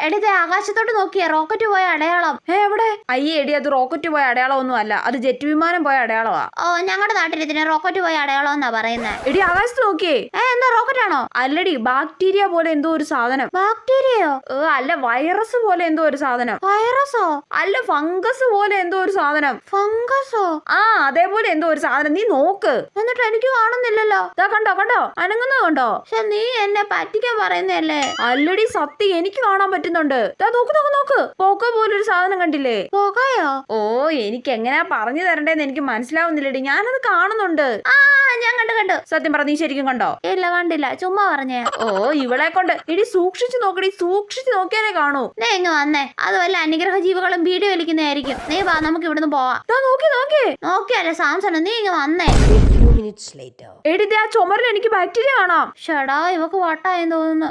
എടി ആകാശത്തോട്ട് നോക്കിയേ, റോക്കറ്റ് പോയ അടയാളം. എവിടെ? അയ്യേ എടി, അത് റോക്കറ്റ് പോയ അടയാളം ഒന്നും അല്ല, അത് ജെറ്റ് വിമാനം പോയ അടയാളമാ. ഓ, ഞങ്ങളുടെ നാട്ടിൽ ഇതിന് റോക്കറ്റ് പോയ അടയാളം എന്നാ പറയുന്നത്. എടി ആകാശത്ത് നോക്കിയേ. എന്താ റോക്കറ്റ് ആണോ? അല്ലടി, ബാക്ടീരിയ പോലെ എന്തോ ഒരു സാധനം. ബാക്ടീരിയയോ? അല്ല, വൈറസ് പോലെ എന്തോ ഒരു സാധനം. വൈറസോ? അല്ല, ഫംഗസ് പോലെ എന്തോ ഒരു സാധനം. ഫംഗസോ? അതേപോലെ എന്തോ ഒരു സാധനം. നീ നോക്ക്. എന്നിട്ട് എനിക്ക് കാണുന്നില്ലല്ലോ. കണ്ടോ അനങ്ങുന്നത് കണ്ടോ? പക്ഷെ നീ എന്നെ പറ്റിക്കാൻ പറയുന്നല്ലേ. അല്ലടി സത്യം, എനിക്ക് കാണാൻ പറ്റുന്നുണ്ട്. നോക്ക് പോക്ക പോലൊരു സാധനം കണ്ടില്ലേ? പോകയോ? ഓ, എനിക്ക് എങ്ങനെയാ പറഞ്ഞു തരണ്ടേന്ന് എനിക്ക് മനസ്സിലാവുന്നില്ലടി. ഞാനത് കാണുന്നുണ്ട്. ഞാൻ കണ്ടു. സത്യം പറ, നീ ശരിക്കും കണ്ടോ? ഇല്ല, കണ്ടില്ല, ചുമ്മാ പറഞ്ഞേ. ഓ, ഇവളെ കൊണ്ട്. ഇടി സൂക്ഷിച്ചു നോക്കടി, സൂക്ഷിച്ചു നോക്കിയാലേ കാണൂ. നീ ഇങ്ങ് വന്നേ, അത് വല്ല അനുഗ്രഹ ജീവികളും വീഡിയോ വലിക്കുന്നതായിരിക്കും. നീ വാ, നമുക്ക് ഇവിടുന്ന് പോവാം. നോക്കിയല്ലേ സാംസൺ, നീ ഇങ്ങ് വന്നേ. എടി, ആ ചുമരിൽ എനിക്ക് ബാക്ടീരിയ കാണാം. ഷടാ, ഇവക്ക് വട്ടായെന്ന് തോന്നുന്നു.